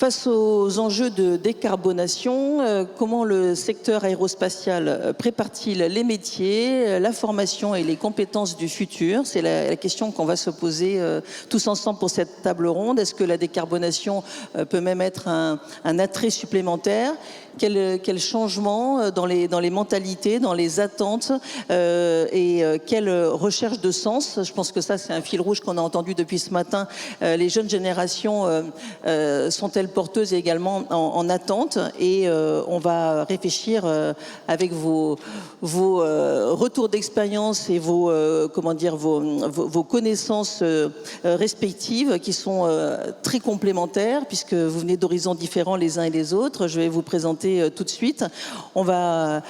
Face aux enjeux de décarbonation, comment le secteur aérospatial prépare-t-il les métiers, la formation et les compétences du futur? C'est la question qu'on va se poser tous ensemble pour cette table ronde. Est-ce que la décarbonation peut même être un attrait supplémentaire? Quel changement dans les mentalités, dans les attentes et quelle recherche de sens? Je pense que ça, c'est un fil rouge qu'on a entendu depuis ce matin. Les jeunes générations sont-elles porteuses également en attente? Et on va réfléchir avec vos retours d'expérience et vos connaissances respectives qui sont très complémentaires puisque vous venez d'horizons différents les uns et les autres. Je vais vous présenter tout de suite. On va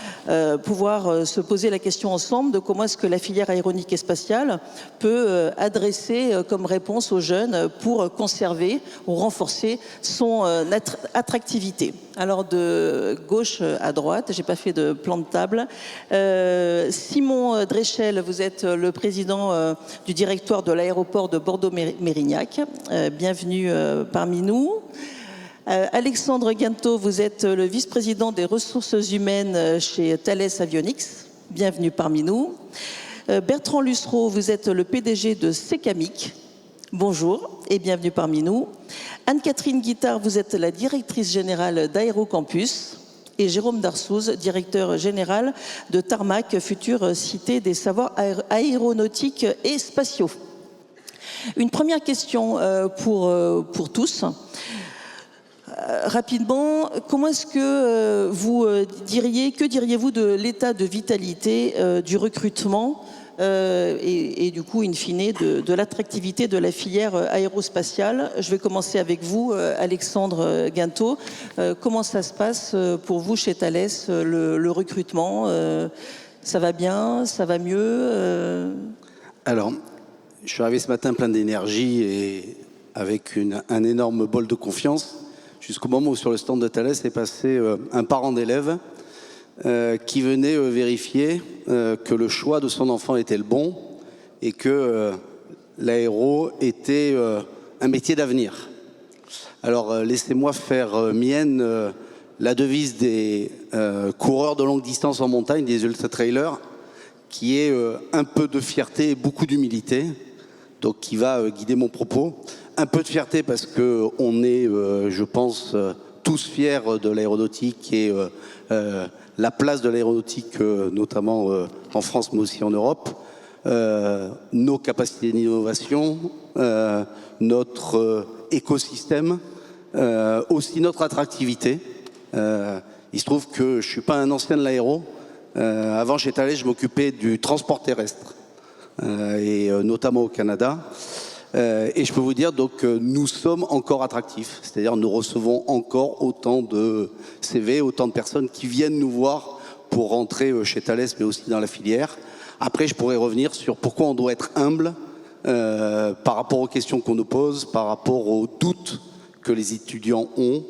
pouvoir se poser la question ensemble de comment est-ce que la filière aéronautique et spatiale peut adresser comme réponse aux jeunes pour conserver ou renforcer son attractivité. Alors de gauche à droite, j'ai pas fait de plan de table. Simon Dreschel, vous êtes le président du directoire de l'aéroport de Bordeaux-Mérignac. Bienvenue parmi nous. Alexandre Guintot, vous êtes le vice-président des ressources humaines chez Thales Avionics. Bienvenue parmi nous. Bertrand Lussereau, vous êtes le PDG de Secamic. Bonjour et bienvenue parmi nous. Anne-Catherine Guittard, vous êtes la directrice générale d'Aérocampus. Et Jérôme Darsouz, directeur général de Tarmac, future cité des savoirs aéronautiques et spatiaux. Une première question pour tous. Rapidement, comment est-ce que que diriez-vous de l'état de vitalité du recrutement et du coup, in fine, de l'attractivité de la filière aérospatiale? Je vais commencer avec vous, Alexandre Guintot. Comment ça se passe pour vous chez Thales, le recrutement? Ça va bien? Ça va mieux? Alors, je suis arrivé ce matin plein d'énergie et avec un énorme bol de confiance, jusqu'au moment où sur le stand de Thales est passé un parent d'élève qui venait vérifier que le choix de son enfant était le bon et que l'aéro était un métier d'avenir. Alors laissez-moi faire mienne la devise des coureurs de longue distance en montagne, des ultra-trailers, qui est un peu de fierté et beaucoup d'humilité, donc qui va guider mon propos. Un peu de fierté parce qu'on est, je pense, tous fiers de l'aéronautique et la place de l'aéronautique, notamment en France, mais aussi en Europe, nos capacités d'innovation, notre écosystème, aussi notre attractivité. Il se trouve que je ne suis pas un ancien de l'aéro. Avant, chez Thales, je m'occupais du transport terrestre, et notamment au Canada. Et je peux vous dire donc nous sommes encore attractifs, c'est-à-dire nous recevons encore autant de CV, autant de personnes qui viennent nous voir pour rentrer chez Thales, mais aussi dans la filière. Après, je pourrais revenir sur pourquoi on doit être humble par rapport aux questions qu'on nous pose, par rapport aux doutes que les étudiants ont,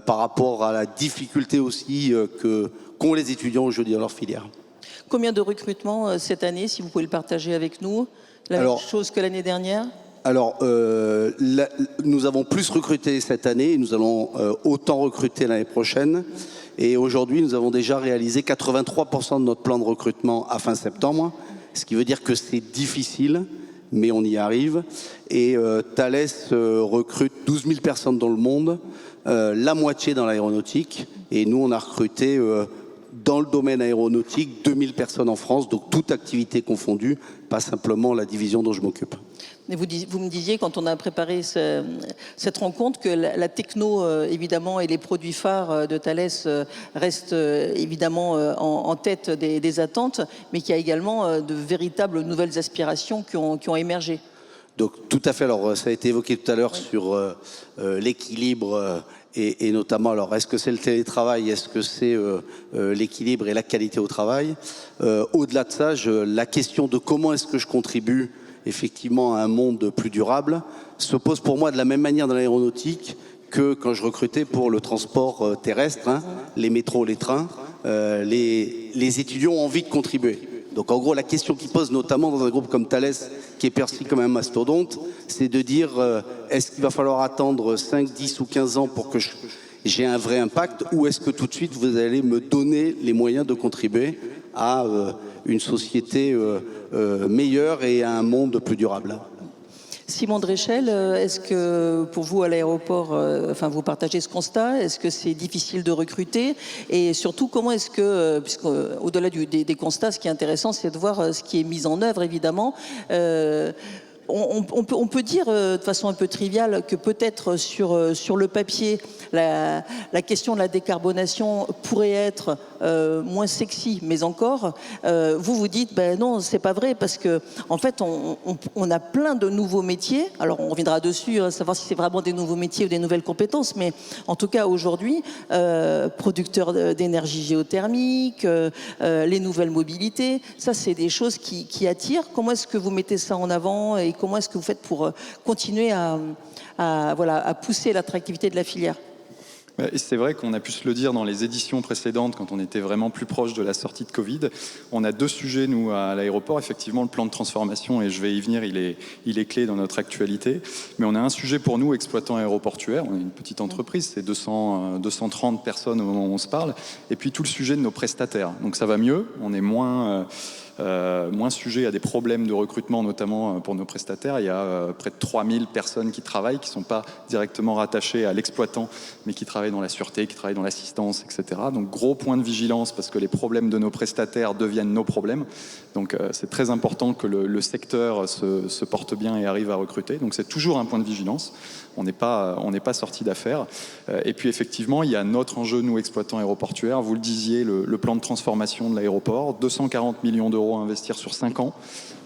par rapport à la difficulté aussi qu'ont les étudiants aujourd'hui dans leur filière. Combien de recrutements cette année, si vous pouvez le partager avec nous? Même chose que l'année dernière? Alors, nous avons plus recruté cette année et nous allons autant recruter l'année prochaine. Et aujourd'hui, nous avons déjà réalisé 83% de notre plan de recrutement à fin septembre, ce qui veut dire que c'est difficile, mais on y arrive. Et Thales recrute 12 000 personnes dans le monde, la moitié dans l'aéronautique. Et nous, on a recruté dans le domaine aéronautique 2000 personnes en France, donc toute activité confondue, pas simplement la division dont je m'occupe. Mais vous me disiez, quand on a préparé cette rencontre, que la techno, évidemment, et les produits phares de Thales restent évidemment en tête des attentes, mais qu'il y a également de véritables nouvelles aspirations qui ont émergé. Donc tout à fait, alors ça a été évoqué tout à l'heure sur l'équilibre et notamment, alors est-ce que c'est le télétravail, est-ce que c'est l'équilibre et la qualité au travail? Au-delà de ça, la question de comment est-ce que je contribue effectivement à un monde plus durable se pose pour moi de la même manière dans l'aéronautique que quand je recrutais pour le transport terrestre, les métros, les trains. Les étudiants ont envie de contribuer. Donc en gros, la question qui pose notamment dans un groupe comme Thales, qui est perçu comme un mastodonte, c'est de dire est-ce qu'il va falloir attendre 5, 10 ou 15 ans pour que j'ai un vrai impact, ou est-ce que tout de suite vous allez me donner les moyens de contribuer à une société meilleure et à un monde plus durable? Simon Dréchel, est-ce que pour vous à l'aéroport, vous partagez ce constat? Est-ce que c'est difficile de recruter? Et surtout, comment est-ce que, puisqu'au-delà des constats, ce qui est intéressant, c'est de voir ce qui est mis en œuvre, évidemment. On peut dire de façon un peu triviale que peut-être sur le papier, la question de la décarbonation pourrait être moins sexy, mais encore, vous dites, ben non, c'est pas vrai, parce que en fait, on a plein de nouveaux métiers. Alors, on reviendra dessus, savoir si c'est vraiment des nouveaux métiers ou des nouvelles compétences, mais en tout cas, aujourd'hui, producteurs d'énergie géothermique, les nouvelles mobilités, ça, c'est des choses qui attirent. Comment est-ce que vous mettez ça en avant et comment est-ce que vous faites pour continuer à pousser l'attractivité de la filière? C'est vrai qu'on a pu se le dire dans les éditions précédentes, quand on était vraiment plus proche de la sortie de Covid. On a deux sujets, nous, à l'aéroport. Effectivement, le plan de transformation, et je vais y venir, il est clé dans notre actualité. Mais on a un sujet pour nous, exploitants aéroportuaires. On est une petite entreprise, c'est 230 personnes au moment où on se parle. Et puis tout le sujet de nos prestataires. Donc ça va mieux, on est moins sujet à des problèmes de recrutement, notamment pour nos prestataires. Il y a près de 3000 personnes qui travaillent, qui ne sont pas directement rattachées à l'exploitant, mais qui travaillent dans la sûreté, qui travaillent dans l'assistance, etc. Donc gros point de vigilance, parce que les problèmes de nos prestataires deviennent nos problèmes. Donc c'est très important que le secteur se porte bien et arrive à recruter. Donc c'est toujours un point de vigilance. On n'est pas sorti d'affaires. Et puis effectivement, il y a notre enjeu, nous, exploitants aéroportuaires. Vous le disiez, le plan de transformation de l'aéroport, 240 millions d'euros à investir sur 5 ans.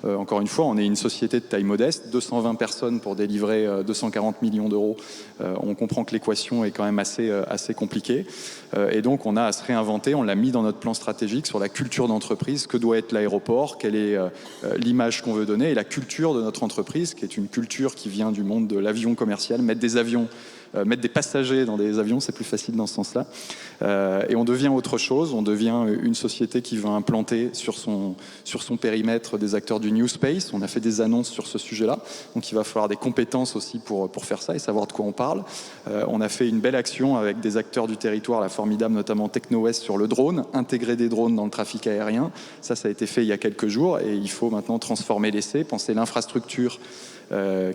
Encore une fois, on est une société de taille modeste, 220 personnes pour délivrer 240 millions d'euros. On comprend que l'équation est quand même assez compliquée. Et donc, on a à se réinventer. On l'a mis dans notre plan stratégique sur la culture d'entreprise. Que doit être l'aéroport? Quelle est l'image qu'on veut donner? Et la culture de notre entreprise, qui est une culture qui vient du monde de l'avion commercial, mettre des passagers dans des avions, c'est plus facile dans ce sens-là. Et on devient autre chose, on devient une société qui va implanter sur son périmètre des acteurs du New Space. On a fait des annonces sur ce sujet-là, donc il va falloir des compétences aussi pour faire ça et savoir de quoi on parle. On a fait une belle action avec des acteurs du territoire, la formidable, notamment Techno-West sur le drone, intégrer des drones dans le trafic aérien. Ça a été fait il y a quelques jours et il faut maintenant transformer l'essai, penser l'infrastructure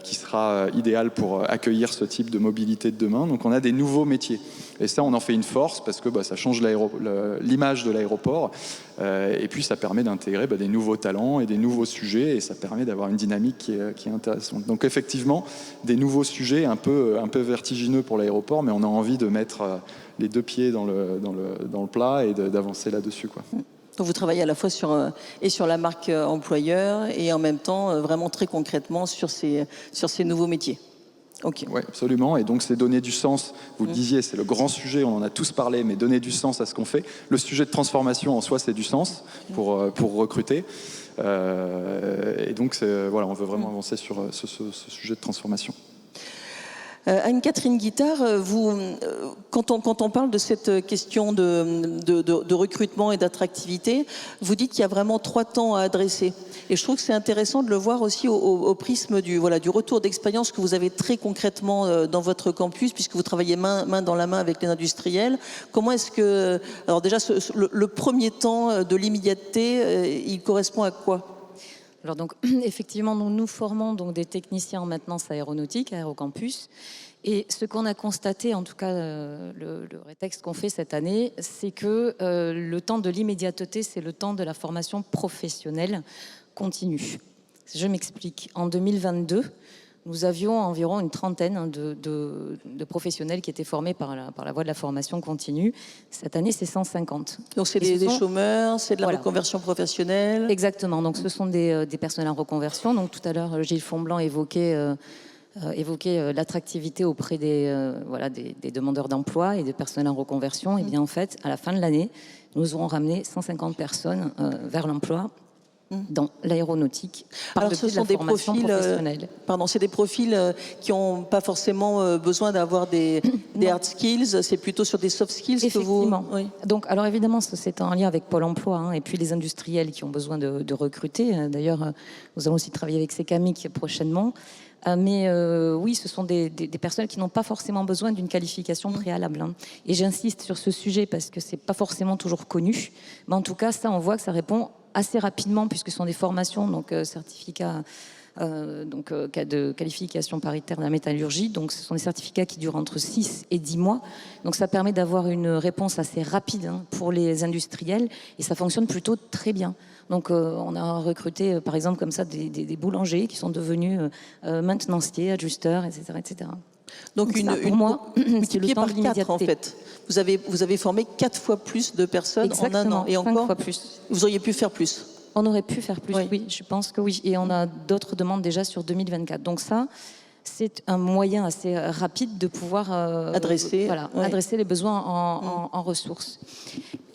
qui sera idéal pour accueillir ce type de mobilité de demain. Donc on a des nouveaux métiers. Et ça, on en fait une force parce que ça change l'image de l'aéroport. Et puis ça permet d'intégrer des nouveaux talents et des nouveaux sujets. Et ça permet d'avoir une dynamique qui est intéressante. Donc effectivement, des nouveaux sujets un peu vertigineux pour l'aéroport, mais on a envie de mettre les deux pieds dans le plat et d'avancer là-dessus, quoi. Donc vous travaillez à la fois sur la marque employeur et en même temps vraiment très concrètement sur ces nouveaux métiers. Okay. Oui, absolument. Et donc c'est donner du sens. Vous le disiez, c'est le grand sujet, on en a tous parlé, mais donner du sens à ce qu'on fait. Le sujet de transformation en soi, c'est du sens pour recruter. Et donc on veut vraiment avancer sur ce sujet de transformation. Anne-Catherine Guittard, quand on parle de cette question de recrutement et d'attractivité, vous dites qu'il y a vraiment 3 temps à adresser. Et je trouve que c'est intéressant de le voir aussi au prisme du retour d'expérience que vous avez très concrètement dans votre campus, puisque vous travaillez main dans la main avec les industriels. Comment est-ce que... Alors déjà, le premier temps de l'immédiateté, il correspond à quoi ? Alors donc, effectivement, nous formons donc des techniciens en maintenance aéronautique à Aérocampus. Et ce qu'on a constaté, en tout cas le rétexte qu'on fait cette année, c'est que le temps de l'immédiateté, c'est le temps de la formation professionnelle continue. Je m'explique. En 2022, nous avions environ une trentaine de professionnels qui étaient formés par la voie de la formation continue. Cette année, c'est 150. Donc c'est des chômeurs, c'est de la reconversion professionnelle. Exactement. Donc ce sont des personnels en reconversion. Donc tout à l'heure, Gilles Fonblanc évoquait l'attractivité auprès des demandeurs d'emploi et des personnels en reconversion. Et bien en fait, à la fin de l'année, nous aurons ramené 150 personnes vers l'emploi dans l'aéronautique par Alors le ce biais de sont la des formation profils, professionnelle. pardon, c'est des profils qui n'ont pas forcément besoin d'avoir des hard skills, c'est plutôt sur des soft skills que vous... Effectivement. Oui. Donc, alors évidemment, c'est en lien avec Pôle emploi hein, et puis les industriels qui ont besoin de recruter. D'ailleurs, nous allons aussi travailler avec Secamic prochainement. Mais oui, ce sont des personnes qui n'ont pas forcément besoin d'une qualification préalable. Hein. Et j'insiste sur ce sujet parce que c'est pas forcément toujours connu. Mais en tout cas, ça, on voit que ça répond assez rapidement puisque ce sont des formations, donc certificats de qualification paritaire de la métallurgie. Donc, ce sont des certificats qui durent entre 6 et 10 mois. Donc, ça permet d'avoir une réponse assez rapide hein, pour les industriels et ça fonctionne plutôt très bien. Donc, on a recruté, par exemple, comme ça, des boulangers qui sont devenus maintenanciers, ajusteurs, etc., etc. Donc ça, pour moi, c'est le multiplié temps par de 4 en l'immédiateté. fait. Vous avez formé 4 fois plus de personnes Exactement, en un an. Et 5 encore, fois plus. vous auriez pu faire plus. On aurait pu faire plus, Oui. oui, je pense que oui. Et on a d'autres demandes déjà sur 2024. Donc ça, c'est un moyen assez rapide de pouvoir Adresser les besoins en ressources.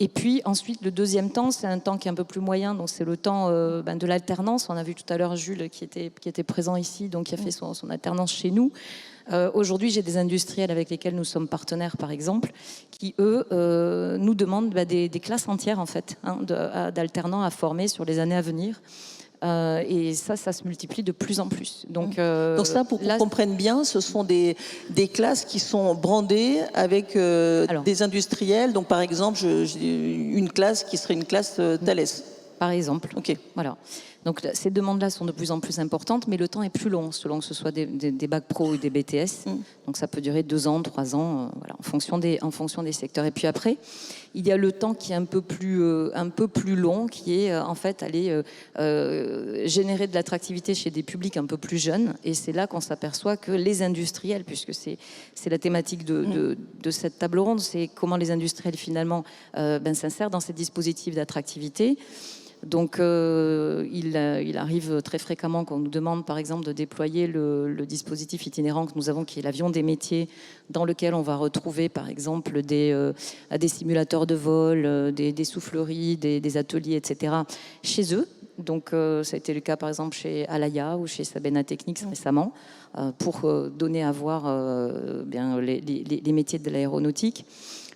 Et puis ensuite, le deuxième temps, c'est un temps qui est un peu plus moyen. Donc c'est le temps de l'alternance. On a vu tout à l'heure Jules qui était présent ici, donc qui a fait son alternance chez nous. Aujourd'hui, j'ai des industriels avec lesquels nous sommes partenaires, par exemple, qui, eux, nous demandent des classes entières, en fait, hein, d'alternants à former sur les années à venir. Et ça se multiplie de plus en plus. Donc ça, pour qu'on comprenne bien, ce sont des classes qui sont brandées avec des industriels. Donc, par exemple, une classe qui serait une classe Thales. Par exemple. Ok. Voilà. Donc ces demandes-là sont de plus en plus importantes, mais le temps est plus long, selon que ce soit des bacs pro ou des BTS. Donc ça peut durer 2 ans, 3 ans, voilà, en fonction des secteurs. Et puis après, il y a le temps qui est un peu plus long, qui est en fait aller générer de l'attractivité chez des publics un peu plus jeunes. Et c'est là qu'on s'aperçoit que les industriels, puisque c'est la thématique de cette table ronde, c'est comment les industriels finalement s'insèrent dans ces dispositifs d'attractivité. Donc, il arrive très fréquemment qu'on nous demande, par exemple, de déployer le dispositif itinérant que nous avons, qui est l'avion des métiers, dans lequel on va retrouver, par exemple, des simulateurs de vol, des souffleries, des ateliers, etc., chez eux. Donc, ça a été le cas, par exemple, chez Alaya ou chez Sabena Technics récemment, pour donner à voir les métiers de l'aéronautique.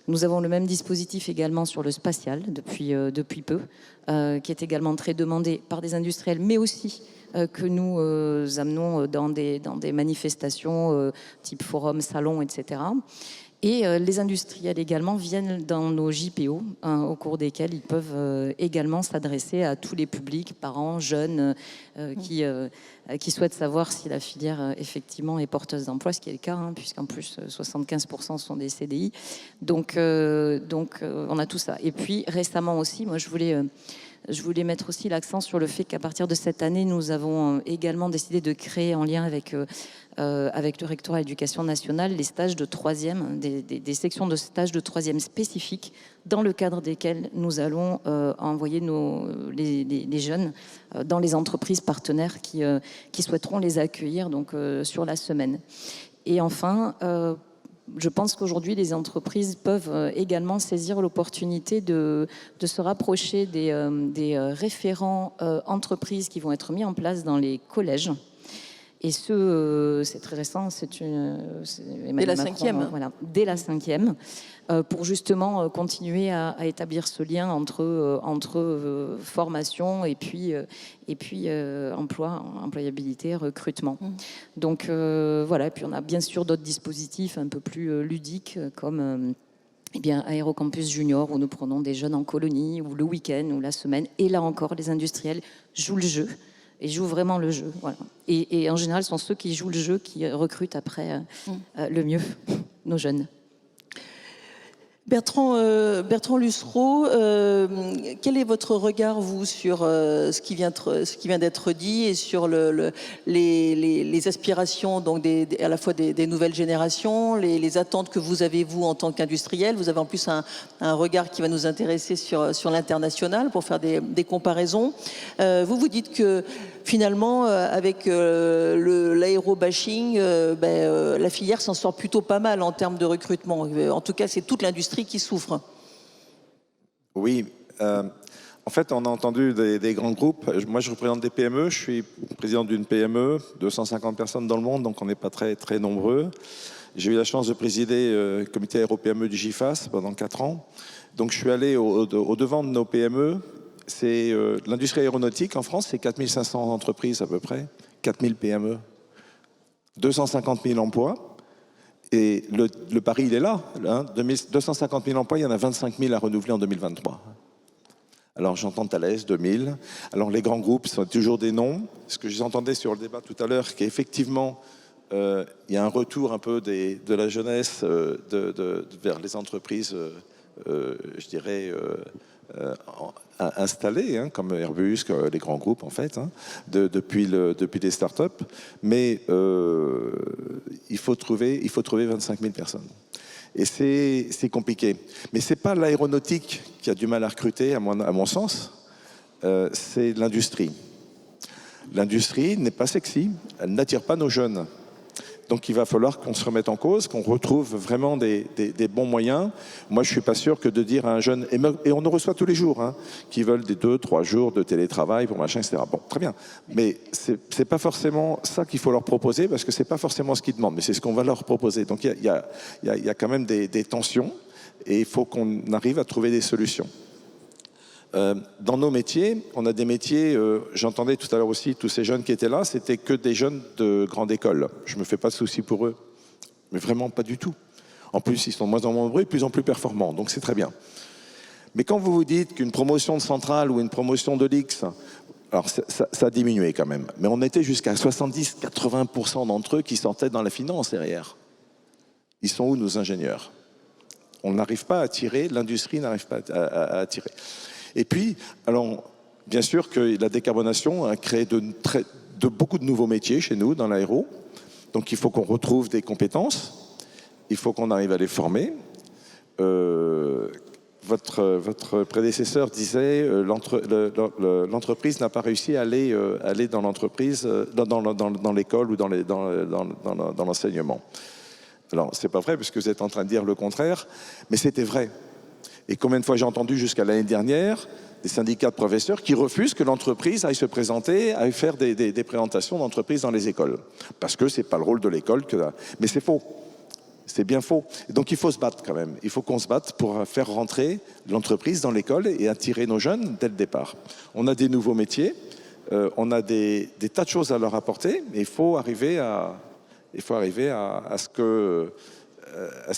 Nous avons le même dispositif également sur le spatial depuis peu, qui est également très demandé par des industriels, mais aussi que nous amenons dans des manifestations type forum, salon, etc. Et les industriels également viennent dans nos JPO, au cours desquels ils peuvent également s'adresser à tous les publics, parents, jeunes, qui souhaitent savoir si la filière effectivement est porteuse d'emploi, ce qui est le cas, hein, puisqu'en plus 75% sont des CDI. Donc on a tout ça. Et puis récemment aussi, moi je voulais mettre aussi l'accent sur le fait qu'à partir de cette année, nous avons également décidé de créer en lien avec le rectorat de l'Éducation nationale les stages de 3e, des sections de stages de 3e spécifiques dans le cadre desquels nous allons envoyer les jeunes dans les entreprises partenaires qui souhaiteront les accueillir donc, sur la semaine. Et enfin, je pense qu'aujourd'hui, les entreprises peuvent également saisir l'opportunité de se rapprocher des référents entreprises qui vont être mis en place dans les collèges. Et c'est très récent, dès la 5e. Voilà, dès la 5e, pour justement continuer à établir ce lien entre formation et puis employabilité, recrutement. Donc voilà, et puis on a bien sûr d'autres dispositifs un peu plus ludiques comme Aérocampus Junior, où nous prenons des jeunes en colonie, ou le week-end, ou la semaine. Et là encore, les industriels jouent le jeu. Et jouent vraiment le jeu. Voilà. Et en général, ce sont ceux qui jouent le jeu qui recrutent après le mieux, nos jeunes. Bertrand Lussereau, quel est votre regard, vous, sur ce qui vient d'être dit et sur les aspirations donc à la fois des nouvelles générations, les attentes que vous avez, vous, en tant qu'industriel? Vous avez en plus un regard qui va nous intéresser sur l'international pour faire des comparaisons. Vous dites que finalement, avec l'aérobashing, la filière s'en sort plutôt pas mal en termes de recrutement. En tout cas, c'est toute l'industrie qui souffre. Oui. En fait, on a entendu des grands groupes. Moi, je représente des PME. Je suis président d'une PME, 250 personnes dans le monde, donc on n'est pas très, très nombreux. J'ai eu la chance de présider le comité aéro-PME du GIFAS pendant 4 ans. Donc, je suis allé au devant de nos PME. C'est l'industrie aéronautique en France, c'est 4500 entreprises à peu près, 4000 PME, 250 000 emplois. Et le pari, il est là. Hein, 250 000 emplois, il y en a 25 000 à renouveler en 2023. Alors j'entends Thales, 2000. Alors les grands groupes sont toujours des noms. Ce que j'entendais sur le débat tout à l'heure, qu'effectivement, il y a un retour un peu de la jeunesse vers les entreprises, je dirais, installées, hein, comme Airbus, les grands groupes en fait, hein, depuis les startups. Mais il faut trouver 25 000 personnes. Et c'est compliqué. Mais ce n'est pas l'aéronautique qui a du mal à recruter, à mon sens, c'est l'industrie. L'industrie n'est pas sexy, elle n'attire pas nos jeunes. Donc il va falloir qu'on se remette en cause, qu'on retrouve vraiment des bons moyens. Moi, je ne suis pas sûr que de dire à un jeune, et on en reçoit tous les jours, hein, qui veulent des 2-3 jours de télétravail pour machin, etc. Bon, très bien. Mais ce n'est pas forcément ça qu'il faut leur proposer, parce que ce n'est pas forcément ce qu'ils demandent, mais c'est ce qu'on va leur proposer. Donc il y a quand même des tensions, et il faut qu'on arrive à trouver des solutions. Dans nos métiers, on a des métiers, j'entendais tout à l'heure aussi, tous ces jeunes qui étaient là, c'était que des jeunes de grande école. Je ne me fais pas de soucis pour eux, mais vraiment pas du tout. En plus, ils sont de moins en moins nombreux et de plus en plus performants, donc c'est très bien. Mais quand vous vous dites qu'une promotion de centrale ou une promotion de l'X, alors ça a diminué quand même, mais on était jusqu'à 70-80% d'entre eux qui sortaient dans la finance derrière. Ils sont où nos ingénieurs? On n'arrive pas à attirer, l'industrie n'arrive pas à attirer. Et puis, alors, bien sûr que la décarbonation a créé beaucoup de nouveaux métiers chez nous, dans l'aéro. Donc, il faut qu'on retrouve des compétences. Il faut qu'on arrive à les former. Votre prédécesseur disait l'entreprise n'a pas réussi à aller dans l'entreprise, dans l'école ou dans l'enseignement. Alors, c'est pas vrai, puisque vous êtes en train de dire le contraire, mais c'était vrai. Et combien de fois j'ai entendu jusqu'à l'année dernière des syndicats de professeurs qui refusent que l'entreprise aille se présenter, aille faire des présentations d'entreprise dans les écoles. Parce que c'est pas le rôle de l'école. Mais c'est faux. C'est bien faux. Et donc il faut se battre quand même. Il faut qu'on se batte pour faire rentrer l'entreprise dans l'école et attirer nos jeunes dès le départ. On a des nouveaux métiers, on a des tas de choses à leur apporter, mais il faut arriver à ce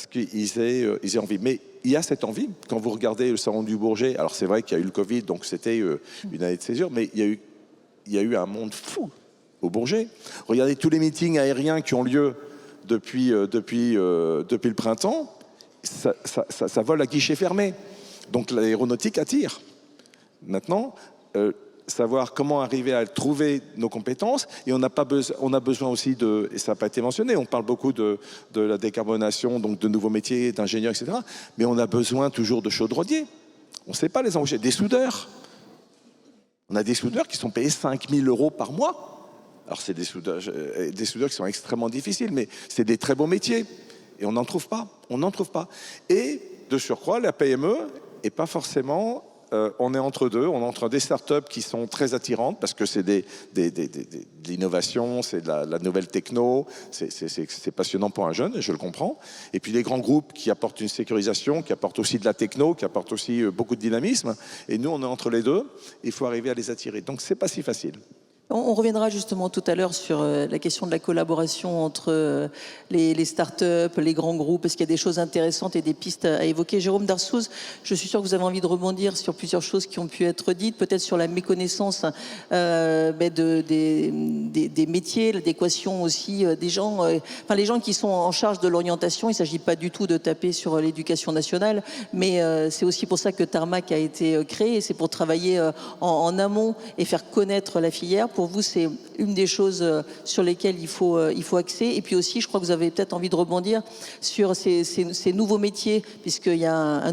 qu'ils aient envie. Mais il y a cette envie. Quand vous regardez le salon du Bourget, alors c'est vrai qu'il y a eu le Covid, donc c'était une année de césure, mais il y a eu un monde fou au Bourget. Regardez tous les meetings aériens qui ont lieu depuis le printemps, ça vole à guichet fermé. Donc l'aéronautique attire. Maintenant, savoir comment arriver à trouver nos compétences, et on a besoin aussi et ça n'a pas été mentionné, on parle beaucoup de la décarbonation, donc de nouveaux métiers, d'ingénieurs, etc. Mais on a besoin toujours de chaudronniers. On ne sait pas les embaucher. Des soudeurs. On a des soudeurs qui sont payés 5 000 € par mois. Alors c'est des soudeurs qui sont extrêmement difficiles, mais c'est des très beaux métiers. Et on n'en trouve pas. On n'en trouve pas. Et de surcroît, la PME n'est pas forcément... on est entre deux, on est entre des startups qui sont très attirantes parce que c'est de l'innovation, c'est de la nouvelle techno, c'est passionnant pour un jeune, je le comprends. Et puis les grands groupes qui apportent une sécurisation, qui apportent aussi de la techno, qui apportent aussi beaucoup de dynamisme. Et nous, on est entre les deux, il faut arriver à les attirer. Donc c'est pas si facile. On reviendra justement tout à l'heure sur la question de la collaboration entre les startups, les grands groupes. Est-ce qu'il y a des choses intéressantes et des pistes à évoquer? Jérôme Darsouz, je suis sûr que vous avez envie de rebondir sur plusieurs choses qui ont pu être dites, peut-être sur la méconnaissance des métiers, l'adéquation aussi des gens, les gens qui sont en charge de l'orientation. Il ne s'agit pas du tout de taper sur l'éducation nationale, mais c'est aussi pour ça que Tarmac a été créé. C'est pour travailler en amont et faire connaître la filière. Pour vous, c'est une des choses sur lesquelles il faut axer. Et puis aussi, je crois que vous avez peut-être envie de rebondir sur ces nouveaux métiers, puisqu'il y a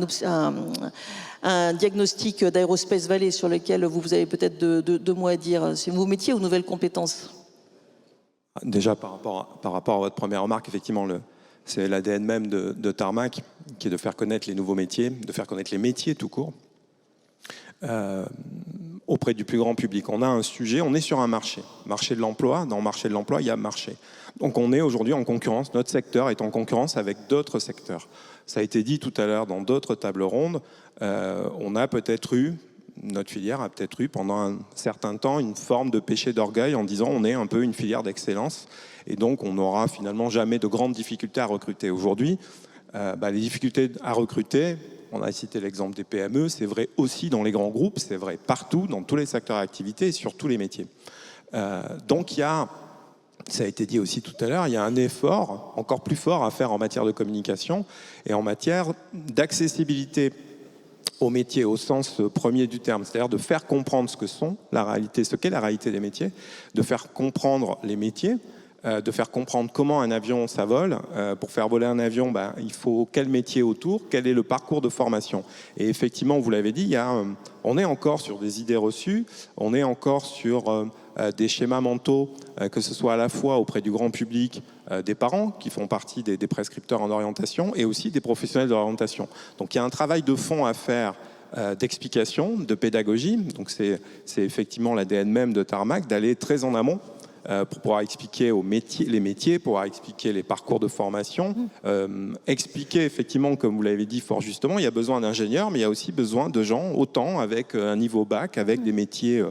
un diagnostic d'Aerospace Valley sur lequel vous avez peut-être deux mots à dire. Ces nouveaux métiers ou nouvelles compétences? Déjà, par rapport à votre première remarque, effectivement, c'est l'ADN même de Tarmac, qui est de faire connaître les nouveaux métiers, de faire connaître les métiers tout court. auprès du plus grand public. On a un sujet, on est sur un marché de l'emploi. Dans le marché de l'emploi, il y a marché. Donc on est aujourd'hui en concurrence, notre secteur est en concurrence avec d'autres secteurs. Ça a été dit tout à l'heure dans d'autres tables rondes, notre filière a peut-être eu pendant un certain temps une forme de péché d'orgueil en disant on est un peu une filière d'excellence et donc on n'aura finalement jamais de grandes difficultés à recruter. Aujourd'hui, les difficultés à recruter, on a cité l'exemple des PME, c'est vrai aussi dans les grands groupes, c'est vrai partout, dans tous les secteurs d'activité et sur tous les métiers. Donc il y a, ça a été dit aussi tout à l'heure, il y a un effort encore plus fort à faire en matière de communication et en matière d'accessibilité au métier au sens premier du terme, c'est-à-dire de faire comprendre ce qu'est la réalité des métiers, de faire comprendre les métiers, de faire comprendre comment un avion ça vole. Pour faire voler un avion, il faut quel métier autour, quel est le parcours de formation. Et effectivement, vous l'avez dit, on est encore sur des idées reçues, on est encore sur des schémas mentaux, que ce soit à la fois auprès du grand public, des parents qui font partie des prescripteurs en orientation et aussi des professionnels de l'orientation. Donc il y a un travail de fond à faire d'explication, de pédagogie. Donc c'est effectivement l'ADN même de Tarmac d'aller très en amont pour pouvoir expliquer les métiers, pouvoir expliquer les parcours de formation, expliquer effectivement, comme vous l'avez dit fort justement, il y a besoin d'ingénieurs, mais il y a aussi besoin de gens, autant avec un niveau bac, avec des métiers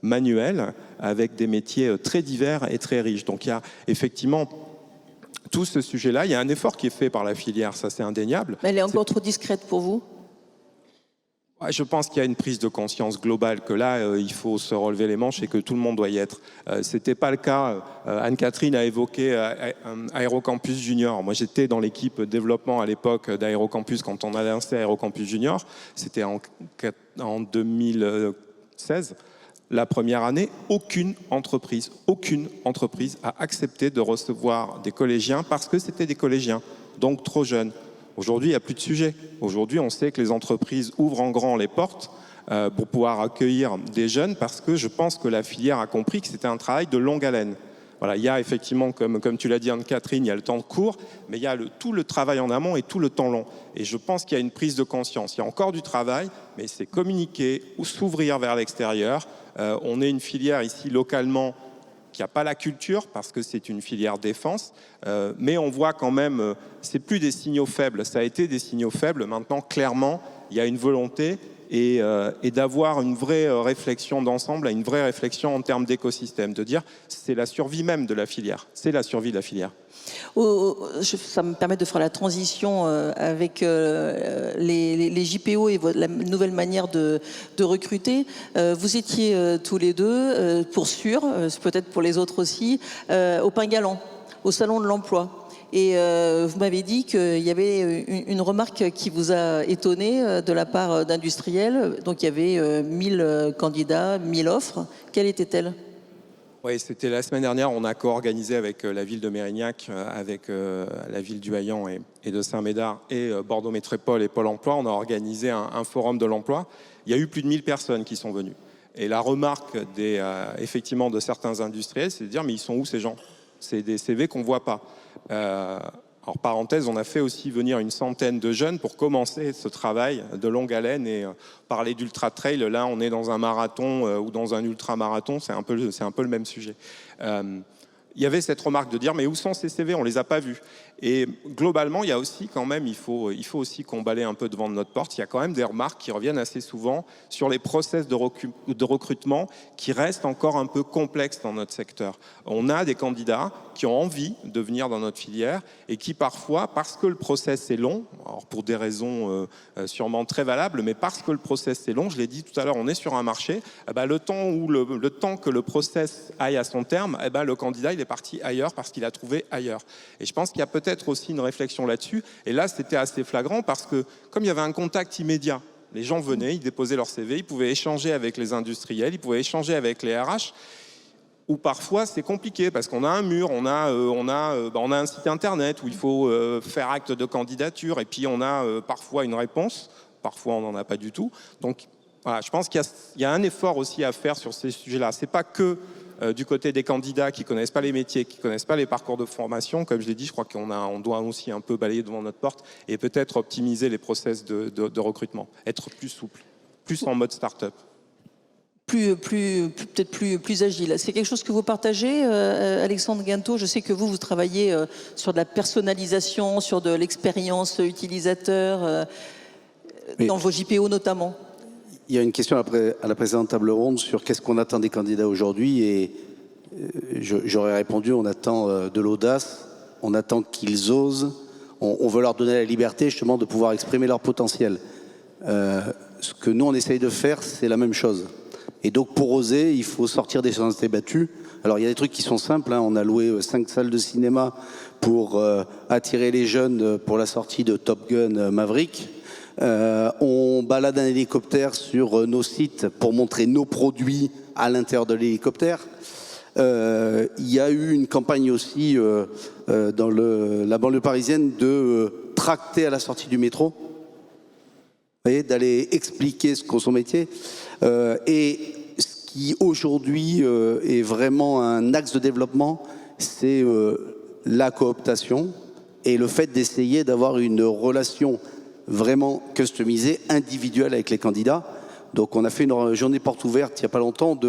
manuels, avec des métiers très divers et très riches. Donc il y a effectivement tout ce sujet-là, il y a un effort qui est fait par la filière, ça c'est indéniable. Mais elle est encore trop discrète pour vous ? Je pense qu'il y a une prise de conscience globale, que là, il faut se relever les manches et que tout le monde doit y être. Ce n'était pas le cas. Anne-Catherine a évoqué Aérocampus Junior. Moi, j'étais dans l'équipe développement à l'époque d'Aérocampus quand on a lancé Aérocampus Junior. C'était en 2016. La première année, aucune entreprise a accepté de recevoir des collégiens parce que c'était des collégiens, donc trop jeunes. Aujourd'hui, il n'y a plus de sujet. Aujourd'hui, on sait que les entreprises ouvrent en grand les portes pour pouvoir accueillir des jeunes parce que je pense que la filière a compris que c'était un travail de longue haleine. Voilà, il y a effectivement, comme tu l'as dit Anne-Catherine, il y a le temps court, mais il y a tout le travail en amont et tout le temps long. Et je pense qu'il y a une prise de conscience. Il y a encore du travail, mais c'est communiquer ou s'ouvrir vers l'extérieur. On est une filière ici localement qui n'a pas la culture parce que c'est une filière défense, mais on voit quand même, c'est plus des signaux faibles, ça a été des signaux faibles, maintenant clairement il y a une volonté et d'avoir une vraie réflexion d'ensemble, une vraie réflexion en termes d'écosystème, de dire c'est la survie même de la filière, c'est la survie de la filière. Ça me permet de faire la transition avec les JPO et la nouvelle manière de recruter. Vous étiez tous les deux, pour sûr, peut-être pour les autres aussi, au Pain Galant, au Salon de l'Emploi. Et vous m'avez dit qu'il y avait une remarque qui vous a étonné de la part d'industriels. Donc il y avait 1000 candidats, 1000 offres. Quelle était-elle ? Oui, c'était la semaine dernière, on a co-organisé avec la ville de Mérignac, avec la ville du Haillan et de Saint-Médard et Bordeaux Métropole et Pôle emploi. On a organisé un forum de l'emploi. Il y a eu plus de 1000 personnes qui sont venues. Et la remarque effectivement de certains industriels, c'est de dire mais ils sont où ces gens ? C'est des CV qu'on ne voit pas. Alors, parenthèse, on a fait aussi venir une centaine de jeunes pour commencer ce travail de longue haleine et parler d'ultra trail. Là, on est dans un marathon ou dans un ultra-marathon, c'est un peu le même sujet. Il y avait cette remarque de dire mais où sont ces CV ? On ne les a pas vus. Et globalement, il y a aussi quand même, il faut aussi qu'on balaye un peu devant de notre porte. Il y a quand même des remarques qui reviennent assez souvent sur les process de recrutement qui restent encore un peu complexes dans notre secteur. On a des candidats qui ont envie de venir dans notre filière et qui parfois, parce que le process est long, alors pour des raisons sûrement très valables, mais parce que le process est long, je l'ai dit tout à l'heure, on est sur un marché, le temps que le process aille à son terme, le candidat il est parti ailleurs parce qu'il a trouvé ailleurs. Et je pense qu'il y a peut-être aussi une réflexion là-dessus. Et là, c'était assez flagrant parce que comme il y avait un contact immédiat, les gens venaient, ils déposaient leur CV, ils pouvaient échanger avec les industriels, ils pouvaient échanger avec les RH. Ou parfois c'est compliqué parce qu'on a un mur, on a un site internet où il faut faire acte de candidature et puis on a parfois une réponse, parfois on n'en a pas du tout. Donc voilà, je pense qu'il y a un effort aussi à faire sur ces sujets-là. C'est pas que du côté des candidats qui connaissent pas les métiers, qui connaissent pas les parcours de formation. Comme je l'ai dit, je crois qu'on doit aussi un peu balayer devant notre porte et peut-être optimiser les process de recrutement, être plus souple. plus en mode start-up. Peut-être plus agile. C'est quelque chose que vous partagez, Alexandre Guintot. Je sais que vous travaillez sur de la personnalisation, sur de l'expérience utilisateur, dans vos JPO notamment. Il y a une question à la précédente table ronde sur qu'est-ce qu'on attend des candidats aujourd'hui, et j'aurais répondu, on attend de l'audace, on attend qu'ils osent, on veut leur donner la liberté justement de pouvoir exprimer leur potentiel. Ce que nous on essaye de faire, c'est la même chose. Et donc pour oser, il faut sortir des sentiers battus. Alors il y a des trucs qui sont simples, hein. On a loué 5 salles de cinéma pour attirer les jeunes pour la sortie de Top Gun Maverick. On balade un hélicoptère sur nos sites pour montrer nos produits à l'intérieur de l'hélicoptère. Il y a eu une campagne aussi dans la banlieue parisienne de tracter à la sortie du métro. Vous voyez, d'aller expliquer ce qu'est son métier. Et ce qui aujourd'hui est vraiment un axe de développement, c'est la cooptation et le fait d'essayer d'avoir une relation vraiment customisée, individuelle avec les candidats. Donc on a fait une journée porte ouverte il n'y a pas longtemps,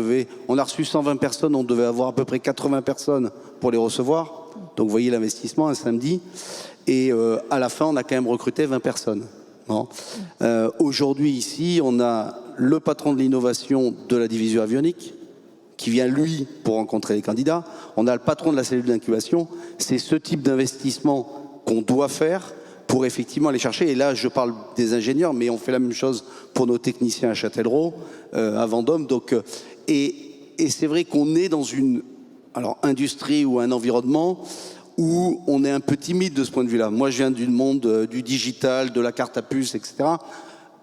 on a reçu 120 personnes, on devait avoir à peu près 80 personnes pour les recevoir. Donc vous voyez l'investissement, un samedi. Et à la fin, on a quand même recruté 20 personnes. Bon. Aujourd'hui ici, on a le patron de l'innovation de la division avionique qui vient lui pour rencontrer les candidats. On a le patron de la cellule d'incubation. C'est ce type d'investissement qu'on doit faire pour effectivement aller chercher. Et là, je parle des ingénieurs, mais on fait la même chose pour nos techniciens à Châtellerault, à Vendôme. Donc, et c'est vrai qu'on est dans une industrie ou un environnement où on est un peu timide de ce point de vue-là. Moi, je viens du monde du digital, de la carte à puce, etc.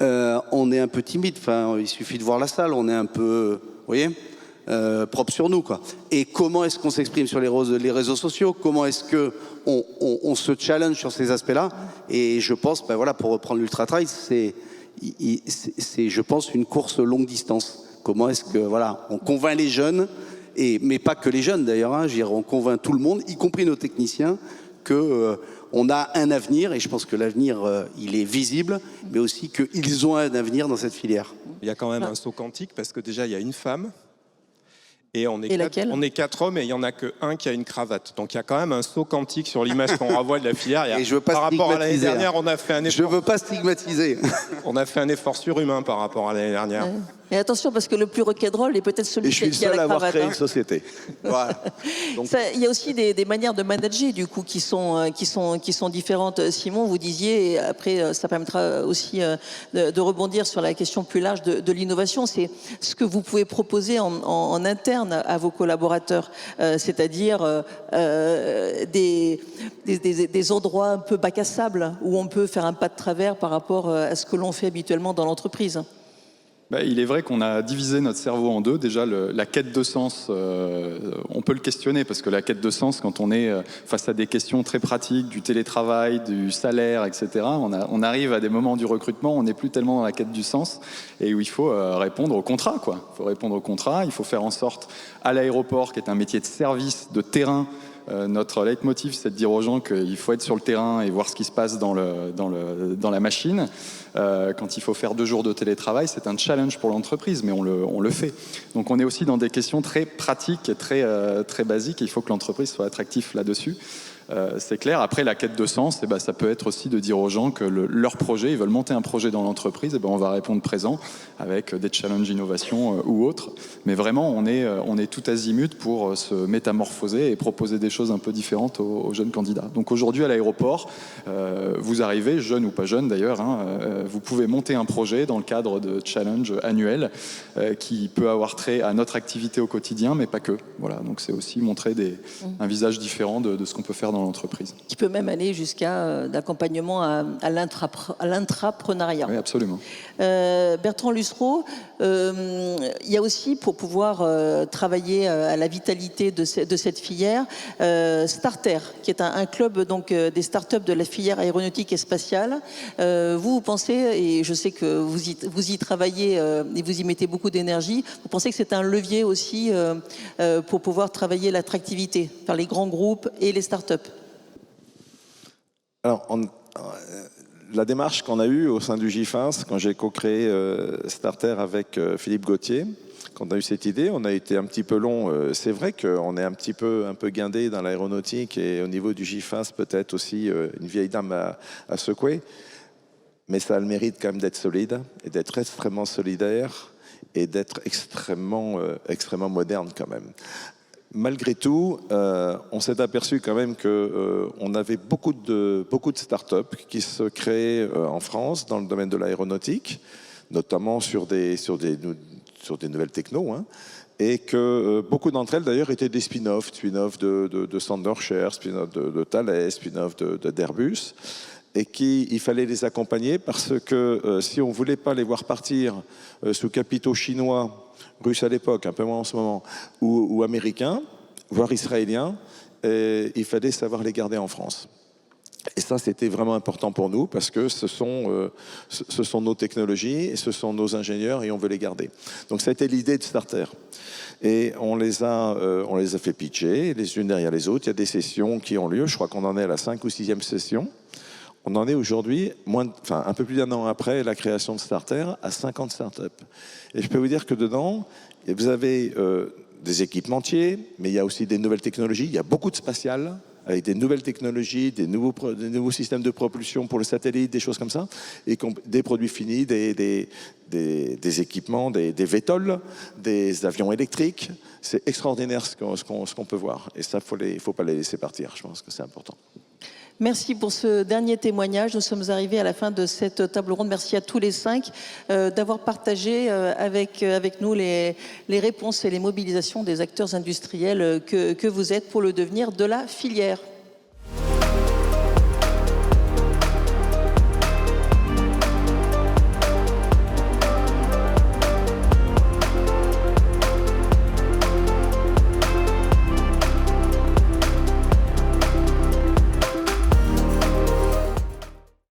On est un peu timide. Enfin, il suffit de voir la salle. On est un peu, vous voyez, propre sur nous, quoi. Et comment est-ce qu'on s'exprime sur les réseaux sociaux? Comment est-ce que on se challenge sur ces aspects-là? Et je pense, ben voilà, pour reprendre l'ultra trail, c'est, je pense, une course longue distance. Comment est-ce que, voilà, on convainc les jeunes? Mais pas que les jeunes d'ailleurs, hein, on convainc tout le monde, y compris nos techniciens, qu'on a un avenir, et je pense que l'avenir, il est visible, mais aussi qu'ils ont un avenir dans cette filière. Il y a quand même un saut quantique, parce que déjà, il y a une femme, et on est 4 hommes, et il n'y en a qu'un qui a une cravate. Donc il y a quand même un saut quantique sur l'image qu'on renvoie de la filière. Et je veux pas par rapport à l'année stigmatiser, dernière, on a fait un effort. Je veux pas stigmatiser. On a fait un effort surhumain par rapport à l'année dernière. Et attention, parce que le plus rock'n'roll est peut-être celui qui a la cravate. Et je suis le seul à avoir créé une société. Voilà. Donc, il y a aussi des manières de manager, du coup, qui sont différentes. Simon, vous disiez, et après, ça permettra aussi de rebondir sur la question plus large de l'innovation, c'est ce que vous pouvez proposer en interne à vos collaborateurs, c'est-à-dire des endroits un peu bac à sable, où on peut faire un pas de travers par rapport à ce que l'on fait habituellement dans l'entreprise. Il est vrai qu'on a divisé notre cerveau en deux. Déjà, la quête de sens, on peut le questionner, parce que la quête de sens, quand on est face à des questions très pratiques, du télétravail, du salaire, etc., on arrive à des moments du recrutement, on n'est plus tellement dans la quête du sens, et où il faut répondre au contrat, quoi. Il faut répondre au contrat, il faut faire en sorte, à l'aéroport, qui est un métier de service, de terrain, notre leitmotiv, c'est de dire aux gens qu'il faut être sur le terrain et voir ce qui se passe dans la machine. Quand il faut faire 2 jours de télétravail, c'est un challenge pour l'entreprise, mais on le fait. Donc on est aussi dans des questions très pratiques et très basiques, et il faut que l'entreprise soit attractive là-dessus. C'est clair. Après, la quête de sens, ça peut être aussi de dire aux gens que leur projet, ils veulent monter un projet dans l'entreprise, on va répondre présent avec des challenges innovation ou autres. Mais vraiment, on est tout azimut pour se métamorphoser et proposer des choses un peu différentes aux jeunes candidats. Donc aujourd'hui, à l'aéroport, vous arrivez, jeune ou pas jeune d'ailleurs, vous pouvez monter un projet dans le cadre de challenges annuels qui peut avoir trait à notre activité au quotidien, mais pas que. Voilà, donc c'est aussi montrer un visage différent de ce qu'on peut faire dans l'entreprise. Qui peut même aller jusqu'à d'accompagnement à l'intrapreneuriat. Oui, absolument. Bertrand Lussereau, il y a aussi, pour pouvoir travailler à la vitalité de cette filière, Starter, qui est un club donc, des startups de la filière aéronautique et spatiale. Vous pensez, et je sais que vous y travaillez et vous y mettez beaucoup d'énergie, vous pensez que c'est un levier aussi pour pouvoir travailler l'attractivité par les grands groupes et les startups? Alors, la démarche qu'on a eue au sein du GIFINS, quand j'ai co-créé Starter avec Philippe Gauthier, quand on a eu cette idée, on a été un petit peu long. C'est vrai qu'on est un peu guindé dans l'aéronautique et au niveau du GIFINS, peut-être aussi une vieille dame à secouer. Mais ça a le mérite quand même d'être solide et d'être extrêmement solidaire et d'être extrêmement moderne quand même. Malgré tout, on s'est aperçu quand même qu'on avait beaucoup de start-up qui se créaient en France dans le domaine de l'aéronautique, notamment sur des nouvelles technos, hein, et que beaucoup d'entre elles d'ailleurs étaient des spin-offs de centres de recherche, spin-off de Thales, spin-off d'Airbus, et qu'il fallait les accompagner parce que si on ne voulait pas les voir partir sous capitaux chinois, russes à l'époque, un peu moins en ce moment, ou américains, voire israéliens, il fallait savoir les garder en France. Et ça, c'était vraiment important pour nous parce que ce sont nos technologies et ce sont nos ingénieurs et on veut les garder. Donc, ça a été l'idée de Starter. Et on les a fait pitcher les unes derrière les autres. Il y a des sessions qui ont lieu. Je crois qu'on en est à la 5e ou 6e session. On en est aujourd'hui, un peu plus d'un an après la création de Starter, à 50 startups. Et je peux vous dire que dedans, vous avez des équipementiers, mais il y a aussi des nouvelles technologies. Il y a beaucoup de spatial, avec des nouvelles technologies, des nouveaux systèmes de propulsion pour le satellite, des choses comme ça, et des produits finis, des équipements, des VTOL, des avions électriques. C'est extraordinaire ce qu'on peut voir. Et ça, il ne faut pas les laisser partir. Je pense que c'est important. Merci pour ce dernier témoignage. Nous sommes arrivés à la fin de cette table ronde. Merci à tous les 5 d'avoir partagé avec nous les réponses et les mobilisations des acteurs industriels que vous êtes pour le devenir de la filière.